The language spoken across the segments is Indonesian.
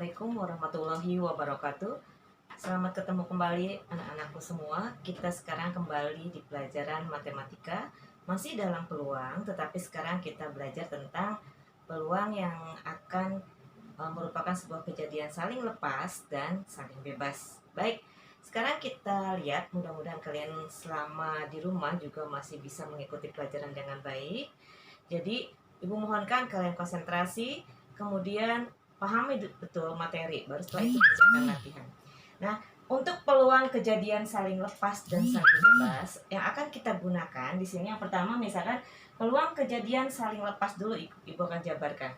Assalamualaikum warahmatullahi wabarakatuh. Selamat ketemu kembali anak-anakku semua. Kita sekarang kembali di pelajaran matematika. Masih dalam peluang, tetapi sekarang kita belajar tentang peluang yang akan merupakan sebuah kejadian saling lepas dan saling bebas. Baik, sekarang kita lihat, mudah-mudahan kalian selama di rumah juga masih bisa mengikuti pelajaran dengan baik. Jadi, Ibu mohonkan kalian konsentrasi, kemudian pahami betul materi, baru setelah itu kerjakan latihan. Nah, untuk peluang kejadian saling lepas dan saling bebas yang akan kita gunakan di sini, yang pertama misalkan peluang kejadian saling lepas dulu, Ibu akan jabarkan.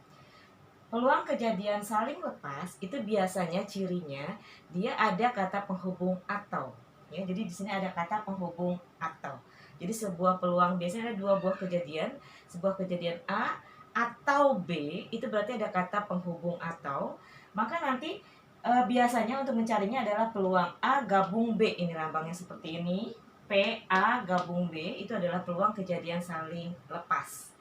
Peluang kejadian saling lepas itu biasanya cirinya dia ada kata penghubung atau, ya. Jadi di sini ada kata penghubung atau. Jadi sebuah peluang biasanya ada dua buah kejadian, sebuah kejadian A atau B, itu berarti ada kata penghubung atau. Maka nanti biasanya untuk mencarinya adalah peluang A gabung B, ini lambangnya seperti ini. P A gabung B itu adalah peluang kejadian saling lepas.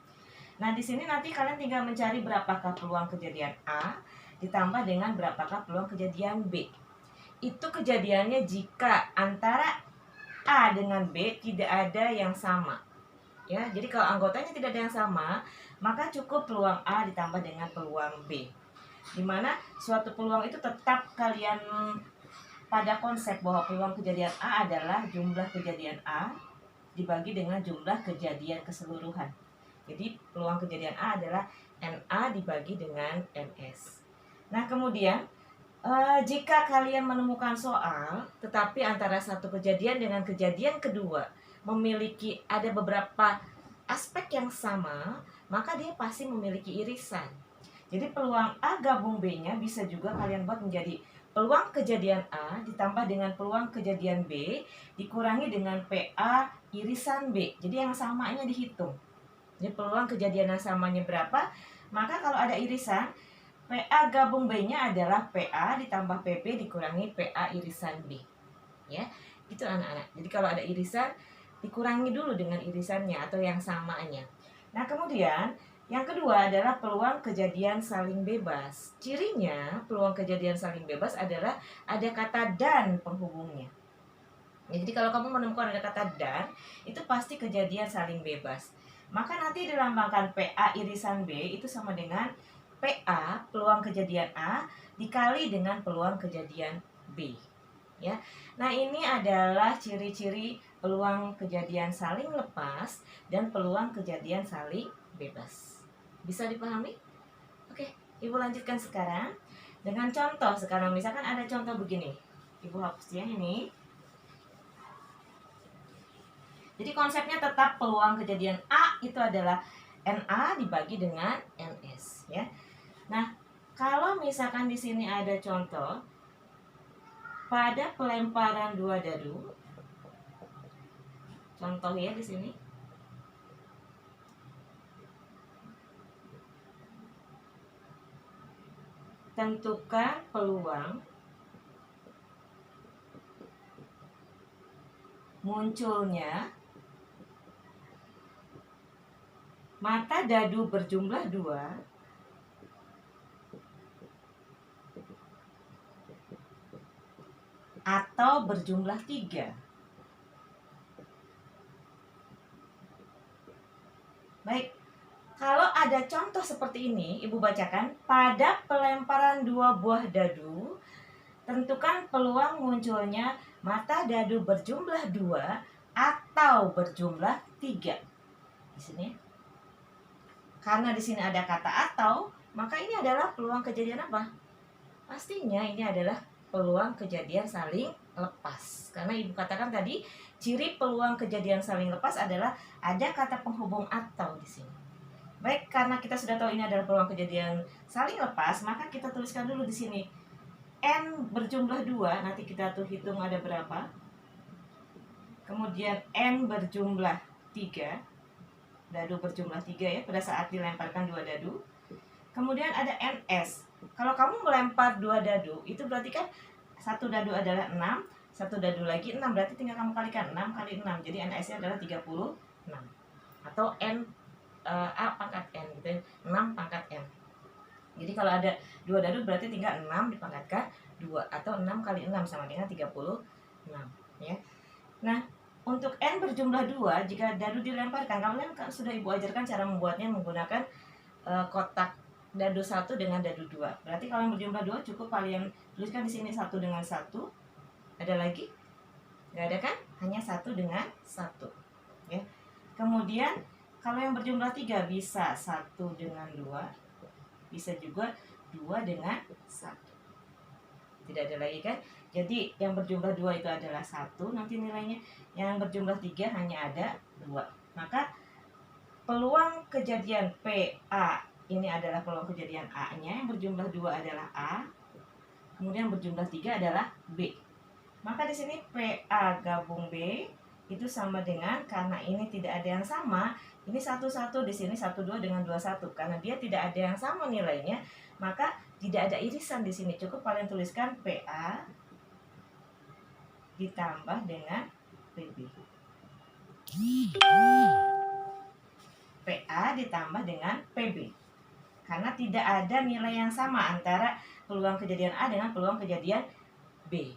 Nah, di sini nanti kalian tinggal mencari berapakah peluang kejadian A ditambah dengan berapakah peluang kejadian B. Itu kejadiannya jika antara A dengan B tidak ada yang sama. Ya, jadi kalau anggotanya tidak ada yang sama, maka cukup peluang A ditambah dengan peluang B. Dimana suatu peluang itu tetap kalian pada konsep bahwa peluang kejadian A adalah jumlah kejadian A dibagi dengan jumlah kejadian keseluruhan. Jadi peluang kejadian A adalah NA dibagi dengan NS. Nah, kemudian jika kalian menemukan soal tetapi antara satu kejadian dengan kejadian kedua memiliki ada beberapa aspek yang sama, maka dia pasti memiliki irisan. Jadi peluang A gabung B-nya bisa juga kalian buat menjadi peluang kejadian A ditambah dengan peluang kejadian B dikurangi dengan PA irisan B. Jadi yang samanya dihitung. Jadi peluang kejadian yang samanya berapa? Maka kalau ada irisan, PA gabung B-nya adalah PA ditambah PP dikurangi PA irisan B. Ya, itu anak-anak. Jadi kalau ada irisan, dikurangi dulu dengan irisannya atau yang samanya. Nah, kemudian yang kedua adalah peluang kejadian saling bebas. Cirinya peluang kejadian saling bebas adalah ada kata dan penghubungnya. Jadi kalau kamu menemukan ada kata dan, itu pasti kejadian saling bebas. Maka nanti dilambangkan PA irisan B itu sama dengan PA peluang kejadian A dikali dengan peluang kejadian B. Ya. Nah, ini adalah ciri-ciri peluang kejadian saling lepas dan peluang kejadian saling bebas. Bisa dipahami? Oke, Ibu lanjutkan sekarang dengan contoh. Sekarang misalkan ada contoh begini. Ibu hapus ya ini. Jadi konsepnya tetap peluang kejadian A itu adalah NA dibagi dengan NS, ya. Nah, kalau misalkan di sini ada contoh pada pelemparan dua dadu, contoh ya di sini. Tentukan peluang munculnya mata dadu berjumlah 2 atau berjumlah 3. Baik, kalau ada contoh seperti ini, Ibu bacakan. Pada pelemparan 2 buah dadu, tentukan peluang munculnya mata dadu berjumlah 2 atau berjumlah 3. Di sini. Karena di sini ada kata atau, maka ini adalah peluang kejadian apa? Pastinya ini adalah peluang kejadian saling lepas. Karena Ibu katakan tadi, ciri peluang kejadian saling lepas adalah ada kata penghubung atau di sini. Baik, karena kita sudah tahu ini adalah peluang kejadian saling lepas, maka kita tuliskan dulu di sini. N berjumlah 2, nanti kita tuh hitung ada berapa. Kemudian N berjumlah 3. Dadu berjumlah 3 ya, pada saat dilemparkan 2 dadu. Kemudian ada NS. Kalau kamu melempar 2 dadu, itu berarti kan 1 dadu adalah 6, 1 dadu lagi 6, berarti tinggal kamu kalikan 6 kali 6. Jadi NS-nya adalah 36. Atau N A pangkat N gitu ya, 6 pangkat N. Jadi kalau ada 2 dadu berarti tinggal 6 dipangkatkan 2, atau 6 kali 6 sama dengan 36 ya. Nah, untuk n berjumlah 2, jika dadu dilemparkan, kalian sudah Ibu ajarkan cara membuatnya menggunakan kotak dadu 1 dengan dadu 2. Berarti kalau yang berjumlah 2 cukup kalian tuliskan di sini 1 dengan 1. Ada lagi? Nggak ada kan? Hanya 1 dengan 1 ya. Kemudian kalau yang berjumlah 3 bisa 1 dengan 2, bisa juga 2 dengan 1. Tidak ada lagi kan? Jadi yang berjumlah 2 itu adalah 1 nanti nilainya. Yang berjumlah 3 hanya ada 2. Maka peluang kejadian PA ini adalah peluang kejadian A-nya. Yang berjumlah 2 adalah A. Kemudian berjumlah 3 adalah B. Maka di sini PA gabung B itu sama dengan, karena ini tidak ada yang sama, ini 1 1 di sini 1 2 dengan 2 1. Karena dia tidak ada yang sama nilainya, maka tidak ada irisan di sini. Cukup kalian tuliskan PA ditambah dengan PB. PA ditambah dengan PB. Karena tidak ada nilai yang sama antara peluang kejadian A dengan peluang kejadian B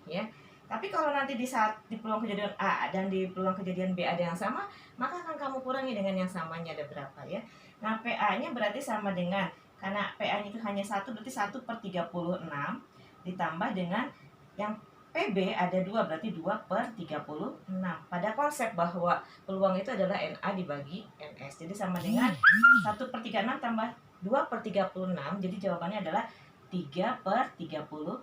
ya. Tapi kalau nanti di saat di peluang kejadian A dan di peluang kejadian B ada yang sama, maka akan kamu kurangi dengan yang samanya ada berapa ya. Nah, PA-nya berarti sama dengan, karena PA-nya itu hanya 1, berarti 1/36 ditambah dengan yang PB ada 2, berarti 2/36. Pada konsep bahwa peluang itu adalah NA dibagi NS. Jadi sama dengan 1/36 tambah 2/36. Jadi jawabannya adalah 3/36.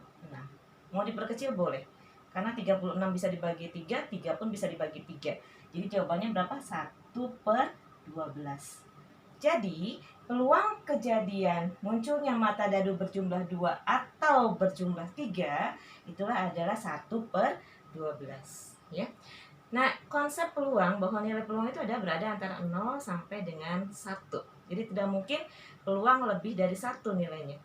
Mau diperkecil boleh, karena 36 bisa dibagi 3, 3 pun bisa dibagi 3. Jadi jawabannya berapa? 1/12. Jadi peluang kejadian munculnya mata dadu berjumlah 2 atau berjumlah 3 itulah adalah 1/12 ya. Nah, konsep peluang, bahwa nilai peluang itu berada antara 0 sampai dengan 1. Jadi tidak mungkin peluang lebih dari 1 nilainya.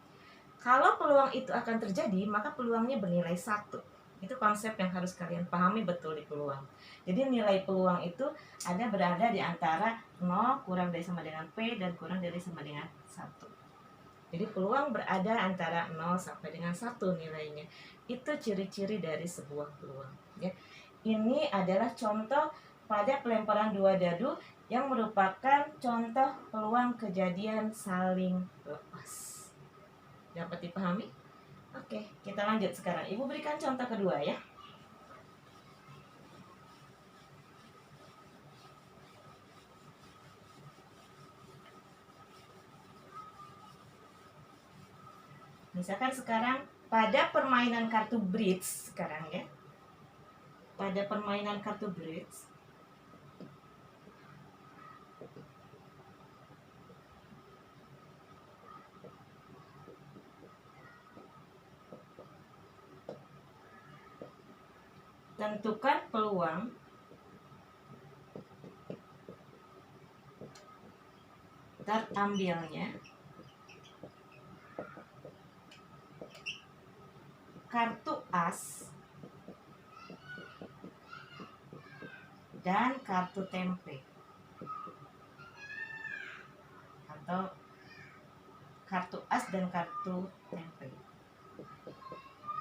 Kalau peluang itu akan terjadi, maka peluangnya bernilai 1. Itu konsep yang harus kalian pahami betul di peluang. Jadi nilai peluang itu berada di antara 0 kurang dari sama dengan P dan kurang dari sama dengan 1. Jadi peluang berada antara 0 sampai dengan 1 nilainya. Itu ciri-ciri dari sebuah peluang ya. Ini adalah contoh pada pelemparan 2 dadu yang merupakan contoh peluang kejadian saling lepas. Dapat dipahami? Oke, kita lanjut sekarang. Ibu berikan contoh kedua ya. Misalkan sekarang pada permainan kartu bridge sekarang ya. Pada permainan kartu bridge, tentukan peluang terambilnya kartu as dan kartu tempe, atau kartu as dan kartu tempe.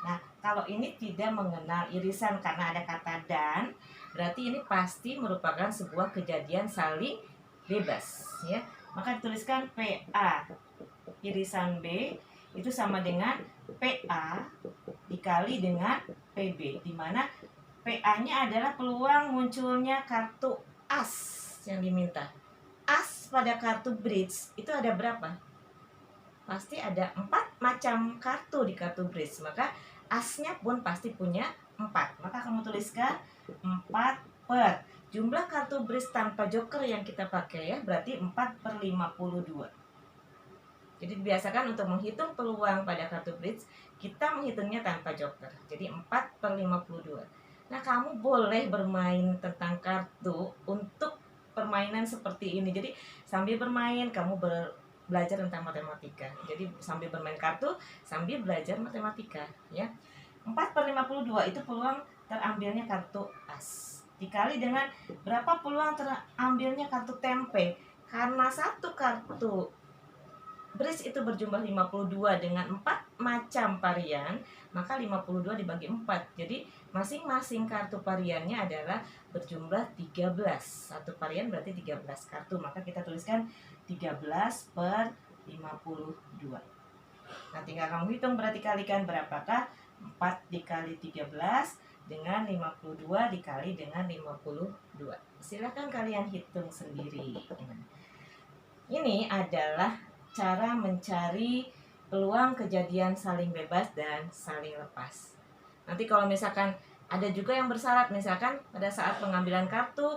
Nah, kalau ini tidak mengenal irisan karena ada kata dan, berarti ini pasti merupakan sebuah kejadian saling bebas ya. Maka dituliskan PA irisan B itu sama dengan PA dikali dengan PB, di mana PA-nya adalah peluang munculnya kartu as yang diminta. As pada kartu bridge itu ada berapa? Pasti ada 4 macam kartu di kartu bridge, maka asnya pun pasti punya 4. Maka kamu tuliskan 4 per jumlah kartu bridge tanpa joker yang kita pakai ya, berarti 4/52. Jadi biasakan untuk menghitung peluang pada kartu bridge, kita menghitungnya tanpa joker. Jadi 4/52. Nah, kamu boleh bermain tentang kartu untuk permainan seperti ini. Jadi sambil bermain kamu belajar tentang matematika. Jadi sambil bermain kartu, sambil belajar matematika ya. 4/52 itu peluang terambilnya kartu as. Dikali dengan berapa peluang terambilnya kartu tempe. Karena satu kartu bridge itu berjumlah 52 dengan 4 macam varian, maka 52 dibagi 4. Jadi masing-masing kartu variannya adalah berjumlah 13. Satu varian berarti 13 kartu, maka kita tuliskan 13 per 52. Nah, tinggal kamu hitung, berarti kalikan berapakah 4 dikali 13 dengan 52 dikali dengan 52. Silahkan kalian hitung sendiri. Ini adalah cara mencari peluang kejadian saling bebas dan saling lepas. Nanti kalau misalkan ada juga yang bersyarat, misalkan pada saat pengambilan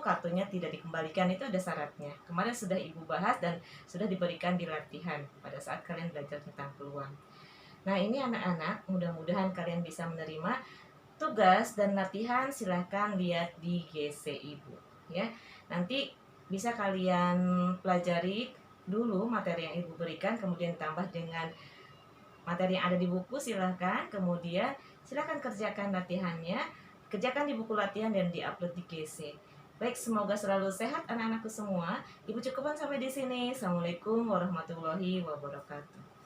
kartunya tidak dikembalikan, itu ada syaratnya. Kemarin sudah Ibu bahas dan sudah diberikan di latihan pada saat kalian belajar tentang peluang. Nah, ini anak-anak, mudah-mudahan kalian bisa menerima tugas dan latihan. Silahkan lihat di GC Ibu ya. Nanti bisa kalian pelajari dulu materi yang Ibu berikan, kemudian tambah dengan materi yang ada di buku, silahkan. Kemudian silahkan kerjakan latihannya, kerjakan di buku latihan dan diupload di GC. Baik, semoga selalu sehat anak-anakku semua. Ibu cukupkan sampai di sini. Assalamualaikum warahmatullahi wabarakatuh.